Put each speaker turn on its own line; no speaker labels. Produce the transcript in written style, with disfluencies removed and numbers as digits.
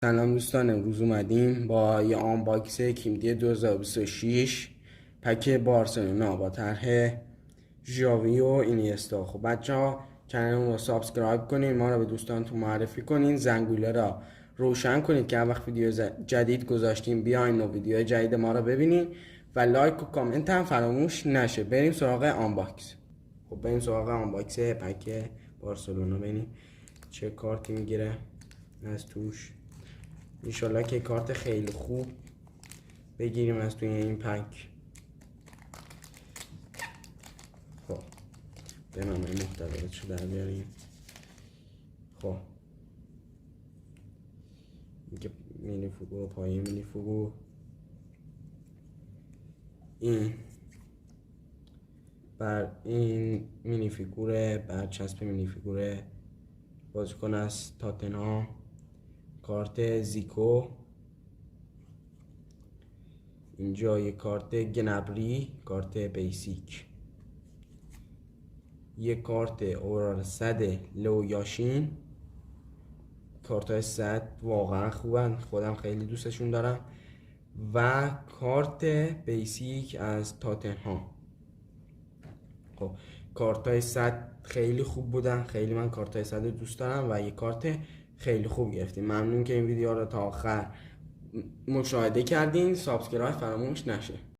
سلام دوستان، امروز اومدیم با یه آنباکس کیمدی 2026 پک بارسلونا با طرح ژاوی و اینیستا. خب بچه ها کانال رو سابسکرایب کنین، ما رو به دوستانتون معرفی کنین، زنگوله را روشن کنید که هر وقت ویدیو جدید گذاشتیم بیاین و ویدیو جدید ما رو ببینین و لایک و کامنت هم فراموش نشه. بریم سراغ آنباکس. خب بریم سراغ آنباکس پک بارسلونا. ببینیم چه کارتی میگیره از توش. انشالله که کارت خیلی خوب بگیریم از توی این پک. خب به من محتویاتشو در بیاریم. خب میگه مینی فوگو، پایه مینی فوگو، این بر این مینی فیگوره، برچسب مینی فیگوره بازیکن از تاتنهام، کارت زیکو، اینجا یه کارت گنبری، کارت بیسیک، یه کارت اورال 100 لو یاشین. کارت های 100 واقعا خوبن، خودم خیلی دوستشون دارم. و کارت بیسیک از تاتنهام. خب کارت های 100 خیلی خوب بودن، خیلی من کارت های 100 دوست دارم و یه کارت خیلی خوب گرفتیم. ممنون که این ویدیو رو تا آخر مشاهده کردین. سابسکرایب فراموش نشه.